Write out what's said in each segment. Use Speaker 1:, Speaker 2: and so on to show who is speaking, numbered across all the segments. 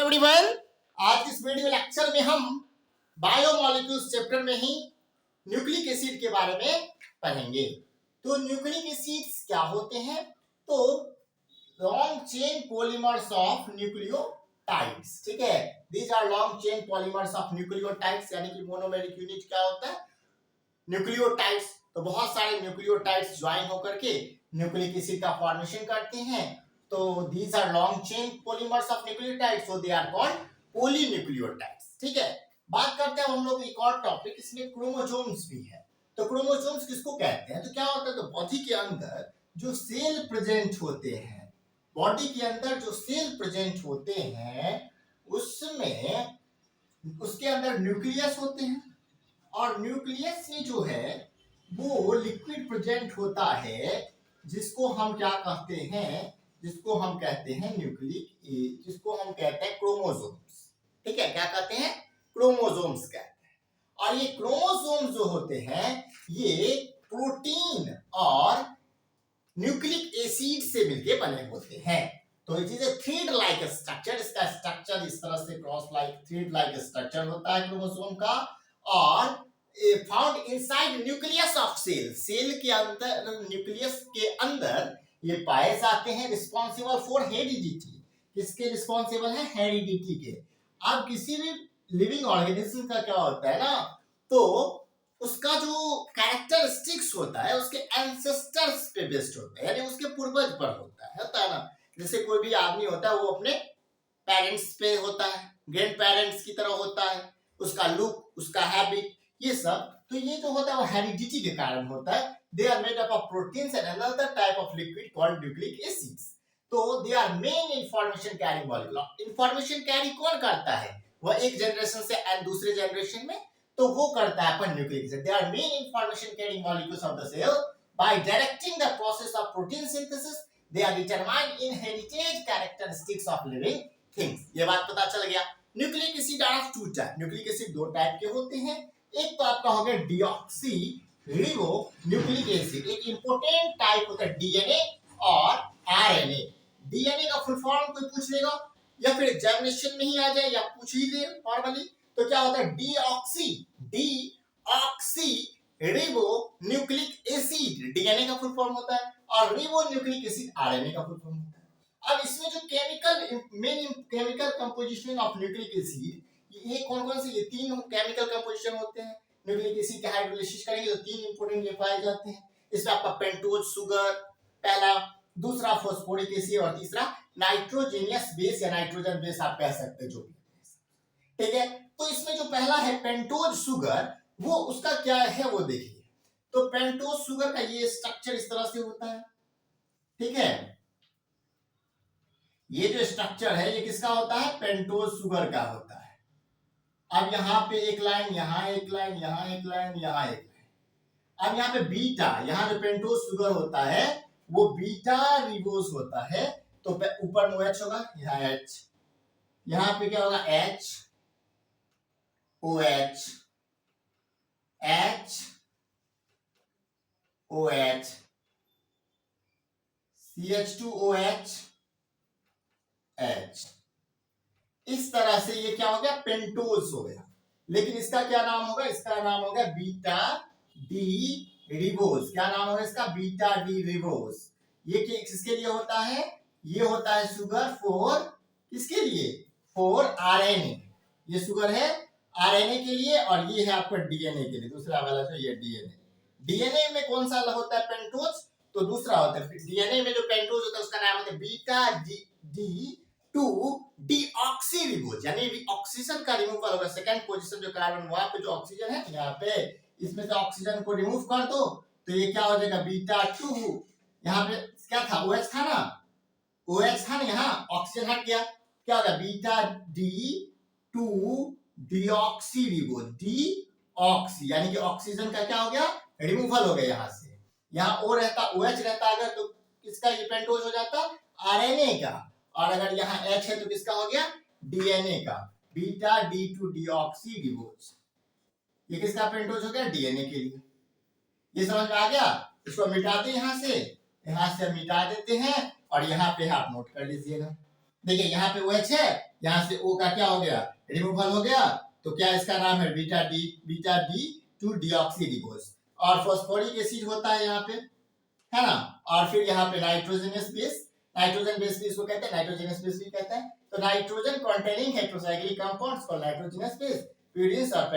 Speaker 1: Everyone, आज इस video lecture में हम बायोमोलिक्यूल्स चैप्टर में ही न्यूक्लिक एसिड के बारे में पढ़ेंगे। तो न्यूक्लिक एसिड्स क्या होते हैं? तो long chain polymers of nucleotides, ठीक है। These are long chain polymers of nucleotides, यानी कि मोनोमेरिक यूनिट क्या होता है? न्यूक्लियोटाइड्स। तो बहुत सारे न्यूक्लियोटाइड्स ज्वाइन होकर के न्यूक्लिक एसिड का फॉर्मेशन करते हैं। तो these are long chain polymers of nucleotides, so they are called polynucleotides, ठीक है। बात करते हैं हम लोग एक और टॉपिक, इसमें क्रोमोसोम्स भी है। तो क्रोमोसोम्स किसको कहते हैं? तो क्या होता है, तो बॉडी के अंदर जो सेल प्रेजेंट होते हैं, बॉडी के अंदर जो सेल प्रेजेंट होते हैं उसमें उसके अंदर न्यूक्लियस होते हैं, और न्यूक्लियस में जो है वो लिक्विड प्रेजेंट होता है, जिसको हम क्या कहते हैं? जिसको हम कहते हैं न्यूक्लिक, जिसको हम कहते हैं क्रोमोसोम्स, ठीक है। क्या कहते हैं? क्रोमोसोम्स कहते हैं। और ये क्रोमोसोम्स जो होते हैं ये प्रोटीन और न्यूक्लिक एसिड से मिलके बने होते हैं। तो it is a thread like structure. इसका स्ट्रक्चर इस तरह से cross like thread like structure होता है क्रोमोसोम का, और found inside nucleus of cell. Cell के अंदर, न्यूक्लियस के अंदर ये पाए जाते हैं। रिस्पॉन्सिबल फॉर हेरिडिटी, किसके रिस्पॉन्सिबल है? हेरिडिटी के। अब किसी भी लिविंग ऑर्गेनिज्म का क्या होता है ना, तो उसका जो कैरेक्टरिस्टिक्स होता है उसके एंसेस्टर्स पे बेस्ड होता है, यानी उसके पूर्वज पर होता है ना। जैसे कोई भी आदमी होता है वो अपने पेरेंट्स पे होता है, ग्रैंड पेरेंट्स की तरह होता है, उसका लुक, उसका हैबिट, ये सब। तो ये जो होता है वो हेरिडिटी के कारण होता है। They are made up of proteins and another type of liquid called nucleic acids. तो they are main information carrying molecule. Information carry कौन करता है? वह एक जनरेशन से and दूसरे जनरेशन में, तो वो करता है अपन nucleic acid. They are main information carrying molecules of the cell. By directing the process of protein synthesis, they are determined inherited characteristics of living things. ये बात पता चल गया। Nucleic acid are of two type. Nucleic acid दो type के होते हैं। एक तो आपका हो गया डीऑक्सी रिबो न्यूक्लिक एसिड, एक इंपोर्टेंट टाइप होता है डीएनए और आरएनए। डीएनए का फुल फॉर्म कोई पूछ लेगा या फिर एग्जामिनेशन में ही आ जाए या पूछ ही ले नॉर्मली, तो क्या होता है? Deoxy ribo nucleic acid DNA का फुल फॉर्म होता है, और रिबो न्यूक्लिक एसिड आरएनए का फुल फॉर्म होता है। अब इसमें जो main chemical composition of nucleic acid, ये कौन कौन से? ये तीन केमिकल कंपोजिशन होते हैं। न्यूक्लिक एसिड का हाइड्रोलाइसिस करेंगे तो तीन इंपोर्टेंट ये पाए जाते हैं। इसमें आपका पेंटोज सुगर पहला, दूसरा फॉस्फोरिक एसिड, और तीसरा नाइट्रोजेनियस बेस या नाइट्रोजन बेस आप कह सकते हैं, जो भी, ठीक है। तो इसमें जो पहला है पेंटोज सुगर, वो उसका क्या है वो देखिए। तो पेंटोज सुगर का ये स्ट्रक्चर इस तरह से होता है, ठीक है। ये जो स्ट्रक्चर है ये किसका होता है? पेंटोज सुगर का होता है। अब यहाँ पे एक लाइन, यहाँ एक लाइन, यहाँ एक लाइन, यहाँ एक लाइन। अब यहाँ पे बीटा, यहाँ जो पेंटोज सुगर होता है वो बीटा रिबोज होता है। तो ऊपर में OH होगा, यहाँ H, यहाँ पे क्या होगा? H OH H OH CH2OH H। इस तरह से ये क्या हो गया? पेंटोज हो गया। लेकिन इसका क्या नाम होगा? इसका नाम होगा बीटा डी रिबोज। क्या नाम होगा इसका? Beta D ribose. ये किसके लिए होता है? ये होता है शुगर फॉर, किसके लिए? For RNA. ये शुगर है आरएनए के लिए, और ये है आपका डीएनए के लिए। दूसरा वाला जो ये डीएनए, डीएनए में कौन सा होता है? पेंटोज। तो दूसरा होता है डीएनए में जो पेंटोज होता है उसका नाम होता है beta D two deoxy ribose, यानी ऑक्सीजन का रिमूवल होगा। सेकंड पोजीशन जो कार्बन, वहां पे जो ऑक्सीजन है यहाँ पे, इसमें से ऑक्सीजन को रिमूव कर दो तो ये क्या हो जाएगा? बीटा 2। यहाँ पे क्या था? OH था ना, OH था ना, यहाँ ऑक्सीजन हट गया, क्या होगा? Beta D2 deoxy ribose. Deoxy यानी कि ऑक्सीजन का क्या हो गया? रिमूवल हो गया यहाँ से। यहाँ O रहता, OH रहता अगर, तो किसका ये पेंटोज हो जाता? आरएनए का। और अगर यहाँ H है तो किसका हो गया? डीएनए का। बीटा D2 डीऑक्सी रिबोज, ये किसका पेंटोज हो गया? डीएनए के लिए। ये समझ में आ गया? इसको मिटाते यहाँ से मिटा देते हैं, और यहाँ पे आप नोट कर लीजिएगा। देखिए यहाँ पे OH है, यहाँ से O का क्या हो गया, रिमूवल हो गया, तो क्या इसका नाम है बीटा डी टू डीऑक्सीरिबोज। और फॉस्फोरिक एसिड होता है यहाँ पे, है ना। और फिर यहाँ पे नाइट्रोजनस बेस, नाइट्रोजन बेस भी इसको कहते हैं, नाइट्रोजनस बेस भी कहते हैं। तो nitrogen containing heterocyclic compounds called nitrogenous base. Purines और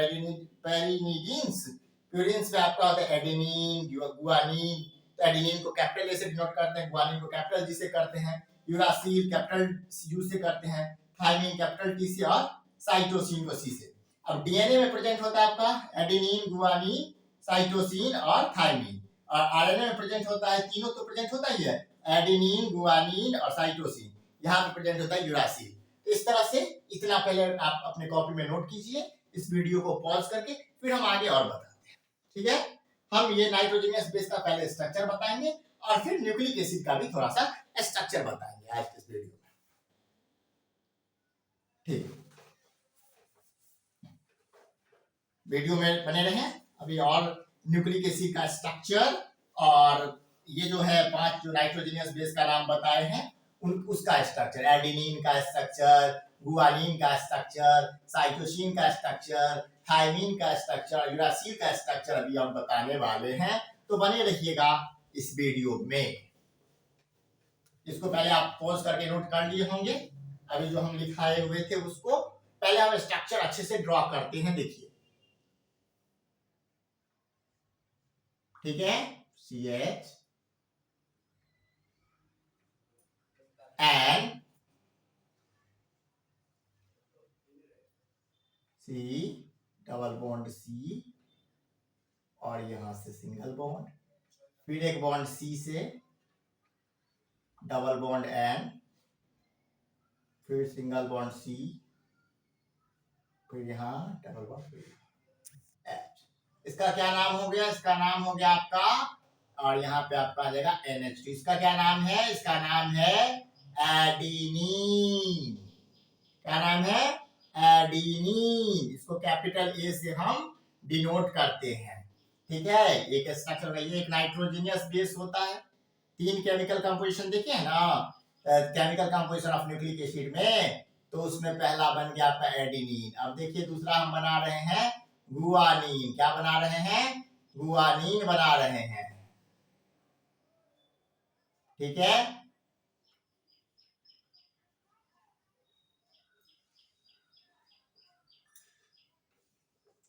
Speaker 1: पेरिनिडीन्स, प्यूरिन्स में आपका होता है एडेनिन, गुआनिन। तो एडेनिन को कैपिटल ए से डिनोट करते हैं, गुआनिन को कैपिटल जी से करते हैं, यूरासिल कैपिटल यू से करते हैं, थायमिन कैपिटल टी से और साइटोसिन को सी से। अब डीएनए में प्रेजेंट होता है आपका एडेनिन, गुआनिन, साइटोसिन और थायमिन। और आरएनए में प्रेजेंट होता है, तीनों तो प्रेजेंट होता ही है, एडेनिन, गुआनिन और साइटोसिन। यहाँ पे प्रेजेंट होता है यूरासिल। तो इस तरह से इतना पहले आप अपने कॉपी में नोट कीजिए, इस वीडियो को पॉज करके फिर हम आगे और बताते हैं, ठीक है। हम ये नाइट्रोजनस बेस का पहले स्ट्रक्चर बताएंगे और फिर न्यूक्लिक एसिड का भी थोड़ा सा स्ट्रक्चर बताएंगे आज के इस वीडियो में, ठीक। वीडियो में बने रहें, अभी और न्यूक्लिक एसिड का स्ट्रक्चर और ये जो है 5 जो नाइट्रोजनस बेस का नाम बताए हैं उसका स्ट्रक्चर, एडेनिन का स्ट्रक्चर, गुआनिन का स्ट्रक्चर, साइटोसिन का स्ट्रक्चर, थायमिन का स्ट्रक्चर, यूरासिल का स्ट्रक्चर अभी हम बताने वाले हैं। तो बने रहिएगा इस वीडियो में। इसको पहले आप पॉज करके नोट कर लिए होंगे। अभी जो हम लिखाए हुए थे उसको पहले हम स्ट्रक्चर अच्छे से ड्रॉ करते हैं, देखिए, ठीक है। CH N C double bond C और यहां से सिंगल बॉन्ड, फिर एक बॉन्ड C से डबल बॉन्ड N, फिर सिंगल बॉन्ड C, फिर यहां डबल बॉन्ड H। इसका क्या नाम हो गया, इसका नाम हो गया आपका, और यहाँ पे आपका आ जाएगा NH2। इसका क्या नाम है, इसका नाम है एडेनिन। क्या नाम है, एडेनिन। इसको कैपिटल ए से हम डिनोट करते हैं, ठीक है। एक स्ट्रक्चर का ये एक नाइट्रोजनियस बेस होता है, 3 केमिकल कंपोजिशन देखे हैं ना, chemical composition of nucleic acid में, तो उसमें पहला बन गया आपका एडेनिन। अब देखिए दूसरा हम बना रहे हैं गुआनिन। क्या बना रहे हैं, गुआनिन बना रहे हैं, ठीक है।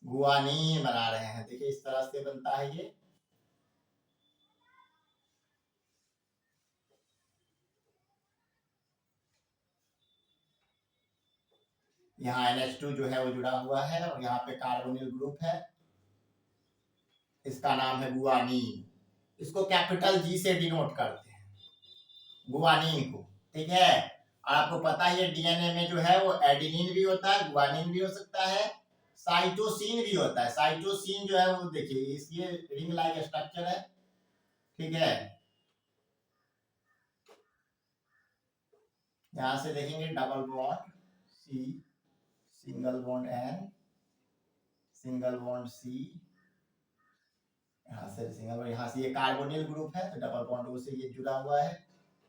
Speaker 1: गुआनिन बना रहे हैं, देखिए इस तरह से बनता है ये। यहाँ NH2 जो है वो जुड़ा हुआ है और यहाँ पे कार्बोनिल ग्रुप है, इसका नाम है गुआनिन। इसको कैपिटल G से डिनोट करते हैं, गुआनिन को, ठीक है। और आपको पता है डीएनए में जो है वो एडेनिन भी होता है, गुआनिन भी हो सकता है, साइटोसिन भी होता है। साइटोसिन जो है वो देखिए इसलिए रिंग लाइक स्ट्रक्चर है, ठीक है। यहां से देखेंगे double bond C, single bond N, single bond C, यहाँ से सिंगल बॉन्ड, यहाँ से ये कार्बोनिल ग्रुप है तो डबल बॉन्ड O से ये जुड़ा हुआ है,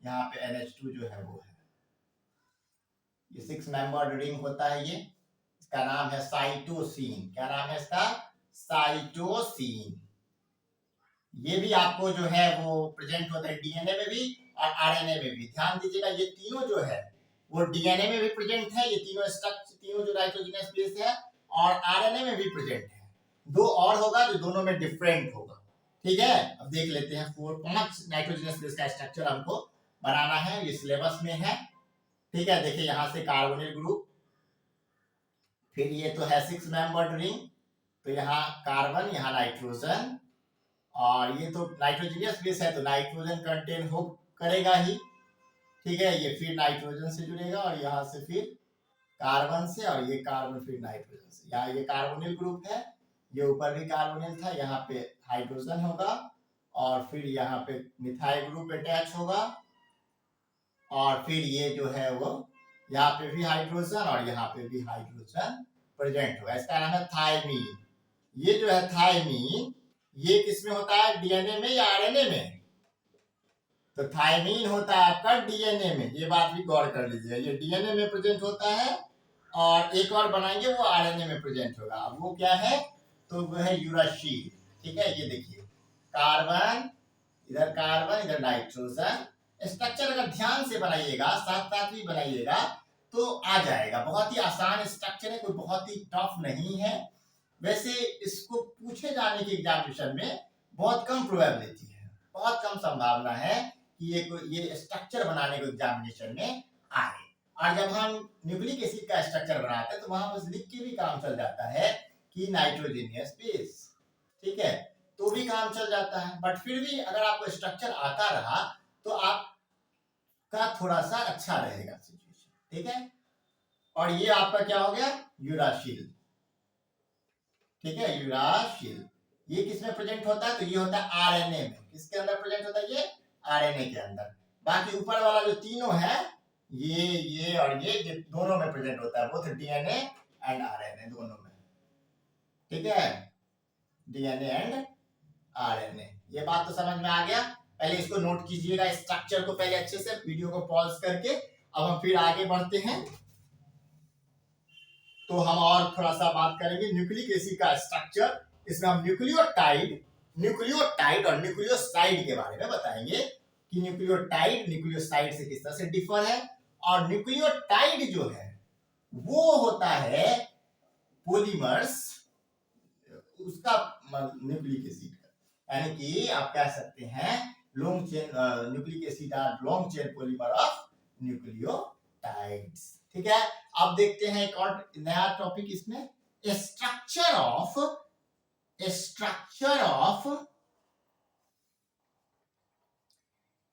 Speaker 1: यहाँ पे NH2 जो है वो है। ये 6 मेंबर्ड रिंग होता है ये, इसका नाम है साइटोसिन। क्या नाम है इसका, साइटोसिन। ये भी आपको जो है वो प्रेजेंट होता है डीएनए में भी और आरएनए में भी। ध्यान दीजिएगा ये तीनों जो है वो डीएनए में भी प्रेजेंट है, ये तीनों स्ट्रक्चर, तीनों जो नाइट्रोजनस बेस है, और आरएनए में भी प्रेजेंट है। 2 और होगा जो दोनों में डिफरेंट होगा, ठीक है। अब देख लेते हैं 5 नाइट्रोजनस बेस का स्ट्रक्चर हमको बनाना है, ये सिलेबस में है, ठीक है। देखिए यहाँ से कार्बोनिल ग्रुप, फिर ये तो है 6 मेंबर्ड रिंग, तो यहाँ कार्बन, यहाँ नाइट्रोजन, और ये तो नाइट्रोजनियस बेस है तो नाइट्रोजन कंटेन हो करेगा ही, ठीक है। ये फिर नाइट्रोजन से जुड़ेगा और यहाँ से फिर कार्बन से, और ये कार्बन फिर नाइट्रोजन से। यहाँ ये कार्बोनिल ग्रुप है, ये ऊपर भी कार्बोनिल था, यहाँ पे हाइड्रोजन होगा, और फिर यहाँ पे मिथाइल ग्रुप अटैच होगा, और फिर ये जो है वो यहाँ पे भी हाइड्रोजन और यहाँ पे भी हाइड्रोजन प्रेजेंट होगा। इसका नाम है थायमीन। ये जो है थायमीन, ये किसमें होता है, डीएनए में या आरएनए में, तो थायमीन होता है आपका डीएनए में, ये बात भी गौर कर लीजिए, ये डीएनए में प्रेजेंट होता है और एक और बनाएंगे वो आरएनए में प्रेजेंट होगा। अब वो क्या है, तो वो है यूरासिल। ठीक है, ये देखिए कार्बन, इधर नाइट्रोजन। स्ट्रक्चर अगर ध्यान से बनाइएगा, साथ साथ भी बनाइएगा तो आ जाएगा। बहुत ही आसान स्ट्रक्चर है, कोई बहुत ही टफ नहीं है। वैसे इसको पूछे जाने के एग्जामिनेशन में बहुत कम प्रोबेबिलिटी है, बहुत कम संभावना है कि ये स्ट्रक्चर बनाने को एग्जामिनेशन में आए। और जब हम न्यूक्लिक एसिड का स्ट्रक्चर बनाते हैं तो वहां बस लिख के भी काम चल जाता है कि नाइट्रोजनियस बेस, ठीक है, तो भी काम चल जाता है। बट फिर भी अगर आपको स्ट्रक्चर आता रहा तो आपका थोड़ा सा अच्छा रहेगा सिचुएशन, ठीक है। और ये आपका क्या हो गया, यूरासिल। ठीक है, यूरासिल ये किसमें प्रेजेंट होता है, तो ये होता है आरएनए में। किसके अंदर प्रेजेंट होता है, ये आरएनए के अंदर। बाकी ऊपर वाला जो तीनों है, ये और ये दोनों में प्रेजेंट होता है, बोथ डीएनए एंड आरएनए दोनों में। ठीक है, डीएनए एंड आरएनए, ये बात तो समझ में आ गया। पहले इसको नोट कीजिएगा स्ट्रक्चर को पहले अच्छे से, वीडियो को पॉज करके। अब हम फिर आगे बढ़ते हैं, तो हम और थोड़ा सा बात करेंगे न्यूक्लिक एसिड का स्ट्रक्चर। इसमें हम न्यूक्लियोटाइड और न्यूक्लियोसाइड के बारे में बताएंगे कि न्यूक्लियोसाइड से किस तरह से डिफर है। और न्यूक्लियोटाइड जो है वो होता है पॉलीमर्स, उसका न्यूक्लिक एसिड का, यानी कि आप कह सकते हैं long chain nucleic acid are long chain polymer of nucleotides. ठीक है, अब देखते हैं एक और नया टॉपिक इसमें, structure of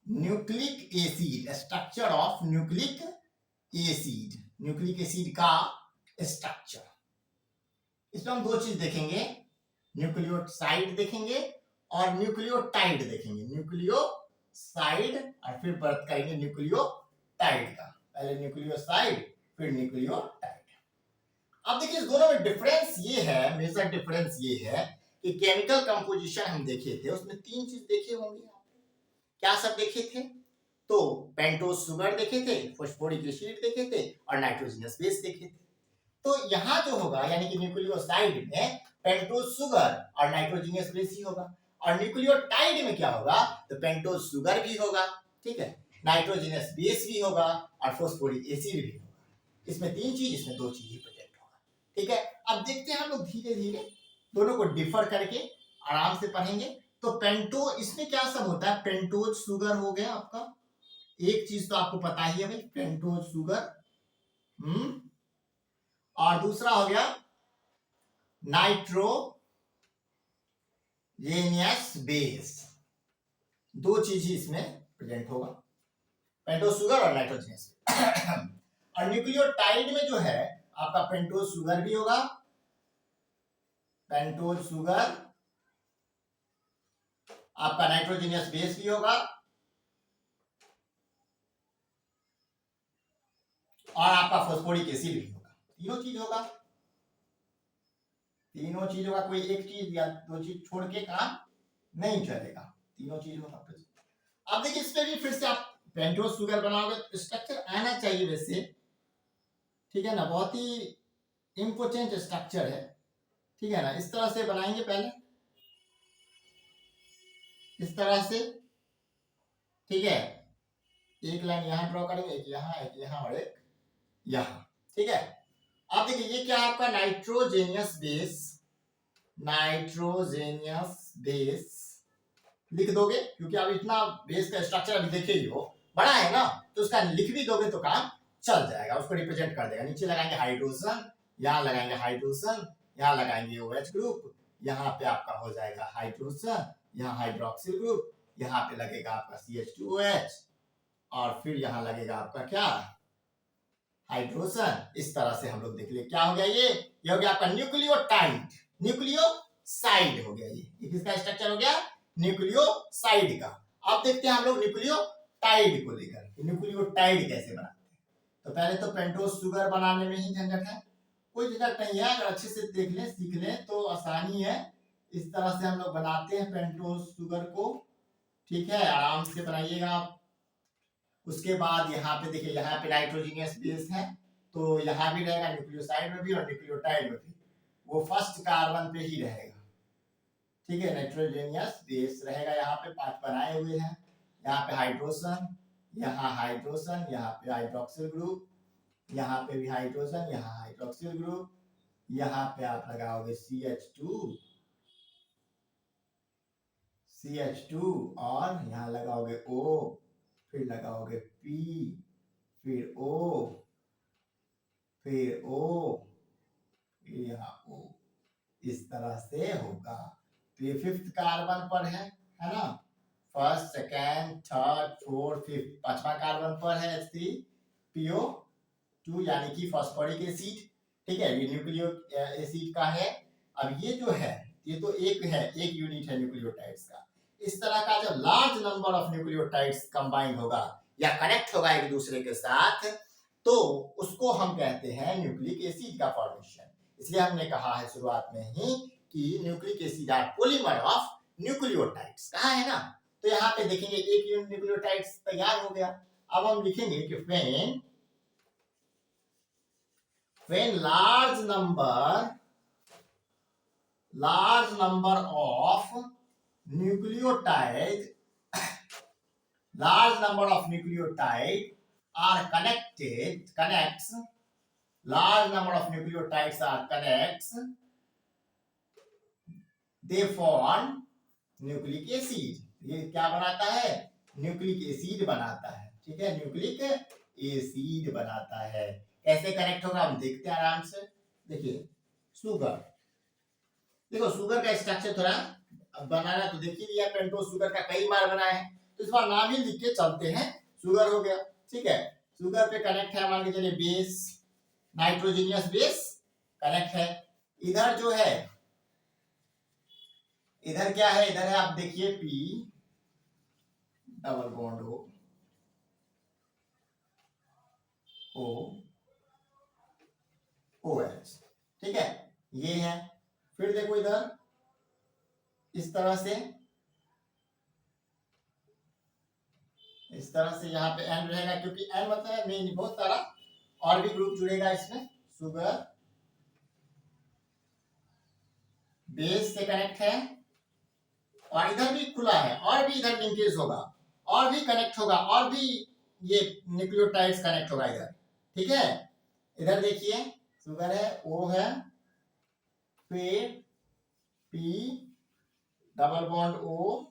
Speaker 1: nucleic acid. Structure of nucleic acid का स्ट्रक्चर। इसमें हम दो चीज देखेंगे, न्यूक्लियोसाइड देखेंगे और न्यूक्लियोटाइड देखेंगे। न्यूक्लियोसाइड और फिर बात करेंगे न्यूक्लियोटाइड का। पहले न्यूक्लियोसाइड फिर न्यूक्लियोटाइड। अब देखिए इस दोनों में डिफरेंस ये है, मेजर डिफरेंस ये है कि केमिकल कंपोजिशन हम देखे थे, उसमें तीन चीज देखे होंगे। क्या सब देखे थे, तो पेंटोज शुगर देखे थे, फॉस्फोरिक एसिड देखे थे और नाइट्रोजनस बेस देखे थे। तो यहाँ जो होगा यानी कि न्यूक्लियोसाइड में पेंटोज शुगर और नाइट्रोजनस बेस ही होगा, और न्यूक्लियोटाइड में क्या होगा, तो पेंटोज शुगर भी होगा, ठीक है, नाइट्रोजनस बेस भी होगा और फॉस्फोरिक एसिड भी होगा। इसमें तीन चीज, इसमें दो चीज ही प्रेजेंट होगा। ठीक है, अब देखते हैं हम लोग धीरे धीरे दोनों को डिफर करके आराम से पढ़ेंगे। तो पेंटो, इसमें क्या सब होता है, पेंटोज शुगर हो गया आपका, एक चीज तो आपको पता ही है भाई, पेंटोज शुगर। और दूसरा हो गया नाइट्रोजेनियस बेस। दो चीज ही इसमें प्रेजेंट होगा, पेंटोज शुगर और नाइट्रोजनस। और न्यूक्लियोटाइड में जो है आपका पेंटोज शुगर भी होगा, पेंटोज शुगर, आपका नाइट्रोजनस बेस भी होगा और आपका फॉस्फोरिक एसिड भी होगा। तीनों चीज होगा, तीनों चीज होगा, कोई एक चीज या दो चीज छोड़ के काम नहीं चलेगा, तीनों चीज होगा। अब देखिए इसमें भी फिर से आप पेंटोज शुगर बनाओगे, स्ट्रक्चर आना चाहिए वैसे, ठीक है ना, बहुत ही इंपोर्टेंट स्ट्रक्चर है, ठीक है ना। इस तरह से बनाएंगे पहले, इस तरह से, ठीक है, एक लाइन यहां ड्रॉ करेंगे, एक यहां और एक यहां, ठीक है। अब देखिए ये क्या है आपका नाइट्रोजेनियस बेस लिख दोगे, क्योंकि अब इतना बेस का स्ट्रक्चर अभी देखे ही हो, बड़ा है ना, तो उसका लिख भी दोगे तो काम चल जाएगा, उसको रिप्रेजेंट कर देगा। नीचे लगाएंगे हाइड्रोजन, यहाँ लगाएंगे हाइड्रोजन, यहाँ लगाएंगे OH ग्रुप, यहाँ पे आपका हो जाएगा हाइड्रोजन, यहाँ हाइड्रोक्सिल ग्रुप, यहाँ पे लगेगा आपका CH2OH और फिर यहाँ लगेगा आपका क्या, हाइड्रोजन। इस तरह से हम लोग देख लिए क्या हो गया, ये हो गया आपका न्यूक्लियोटाइड, न्यूक्लियोसाइड हो गया। ये किसका स्ट्रक्चर हो गया, न्यूक्लियोसाइड का। अब देखते हैं हम लोग न्यूक्लियोटाइड को लेकर, न्यूक्लियोटाइड कैसे बनाते हैं। तो पहले तो पेंटोज शुगर बनाने में ही झंझट है, कोई झंझट नहीं है, अगर अच्छे से देख लें सीख लें तो आसानी है। इस तरह से हम लोग बनाते हैं पेंटोज शुगर को, ठीक है, आराम से बनाइएगा आप। उसके बाद यहाँ पे देखिए, यहाँ पे नाइट्रोजनियस बेस है, तो यहाँ भी रहेगा न्यूक्लियोसाइड में भी और न्यूक्लियोटाइड में भी, वो फर्स्ट कार्बन पे ही रहेगा। ठीक है, नाइट्रोजनियस बेस रहेगा, यहाँ पे 5 बनाए हुए हैं, यहाँ पे हाइड्रोजन, यहाँ हाइड्रोजन, यहाँ पे हाइड्रोक्सिल ग्रुप, यहाँ पे भी हाइड्रोजन, यहाँ हाइड्रोक्सिल ग्रुप, यहाँ पे आप लगाओगे CH2 और यहाँ लगाओगे O, फिर लगाओगे P, फिर O, फिर O, यहाँ O, इस तरह से होगा। तो ये 5th कार्बन पर है ना, first, second, third, fourth, fifth, 5वां कार्बन पर है HCPO2 यानी कि फॉस्फोरिक एसिड। ठीक है, ये न्यूक्लियो एसिड का है। अब ये जो है, ये तो एक यूनिट है न्यूक्लियोटाइड्स का। इस तरह का जब large number of nucleotides combine होगा या कनेक्ट होगा एक दूसरे के साथ, तो उसको हम कहते हैं न्यूक्लिक एसिड का फॉर्मेशन। इसलिए हमने कहा है शुरुआत में ही कि nucleic acid are polymer of nucleotides, कहा है ना। तो यहाँ पे देखेंगे एक यूनिट न्यूक्लियोटाइड्स तैयार हो गया। अब हम लिखेंगे कि when large number of nucleotide are connects, they form nucleic acid. ये क्या बनाता है, न्यूक्लिक एसिड बनाता है। ठीक है, न्यूक्लिक एसिड बनाता है। कैसे कनेक्ट होगा हम देखते हैं आराम से। देखिए शुगर, देखो शुगर का स्ट्रक्चर थोड़ा बनाना तो देख ही लिया, पेंटोज शुगर का कई बार बना है, तो इस बार नाम ही लिख के चलते हैं। शुगर हो गया, ठीक है, शुगर पे कनेक्ट है, मान के चलिए बेस, नाइट्रोजनियस बेस कनेक्ट है। इधर जो है, इधर क्या है, इधर है आप देखिए P double bond O OH, ठीक है, ये है। फिर देखो इधर इस तरह से यहाँ पे N रहेगा, क्योंकि N मतलब है मेन, बहुत सारा और भी ग्रुप जुड़ेगा इसमें। शुगर बेस से कनेक्ट है और इधर भी खुला है, और भी इधर लिंकेज होगा, और भी कनेक्ट होगा, और भी ये न्यूक्लियोटाइड्स कनेक्ट होगा इधर। ठीक है, इधर देखिए शुगर है, O है, फिर P double bond O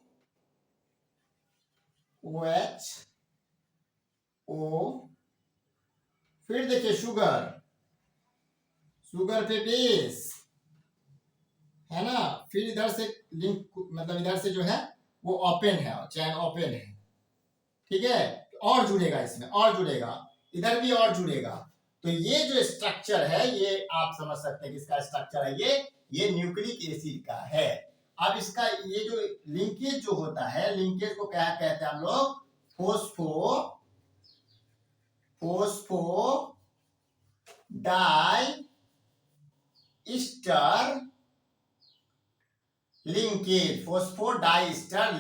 Speaker 1: OH O, फिर देखिए शुगर पे बेस है ना, फिर इधर से लिंक, मतलब इधर से जो है वो ओपन है, चैन ओपन है। ठीक है, और जुड़ेगा इसमें, और जुड़ेगा, इधर भी और जुड़ेगा। तो ये जो स्ट्रक्चर है, ये आप समझ सकते हैं किसका स्ट्रक्चर है, ये न्यूक्लिक एसिड का है। अब इसका ये जो लिंकेज जो होता है, लिंकेज को क्या कहते हैं हम लोग, phospho diester linkage, phosphodiester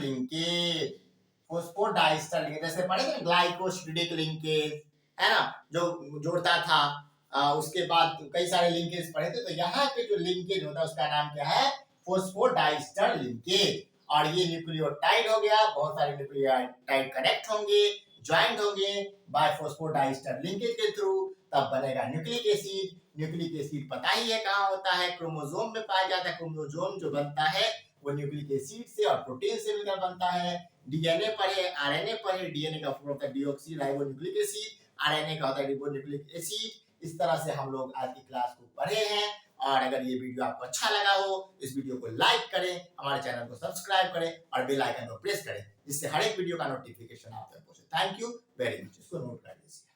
Speaker 1: linkage, जैसे पढ़े थे ग्लाइकोसिडिक लिंकेज, है ना, जो जोड़ता था, उसके बाद कई सारे लिंकेज पढ़े थे। तो यहाँ पे जो लिंकेज होता है उसका नाम क्या है, फोस्फोडाइस्टर लिंकेज। और ये न्यूक्लियोटाइड हो गया, बहुत सारे न्यूक्लियोटाइड कनेक्ट होंगे, ज्वाइंट होंगे बाय फोस्फोडाइस्टर लिंकेज के थ्रू, तब बनेगा न्यूक्लिक एसिड। न्यूक्लिक एसिड पता ही है कहाँ होता है, क्रोमोसोम में पाया जाता है। क्रोमोसोम जो बनता है वो न्यूक्लिक एसिड से और प्रोटीन से मिलकर बनता है। डीएनए पर है, आरएनए पर है, डीएनए का होता है डीऑक्सी राइबोन्यूक्लिक एसिड, आरएनए का होता है रिबोन्यूक्लिक एसिड। इस तरह से हम लोग आज की क्लास को पढ़े हैं। और अगर ये वीडियो आपको अच्छा लगा हो, इस वीडियो को लाइक करें, हमारे चैनल को सब्सक्राइब करें और बेल आइकन को प्रेस करें, जिससे हर एक वीडियो का नोटिफिकेशन आप तक पहुंचे। थैंक यू वेरी मच, इसको नोट कर लीजिए।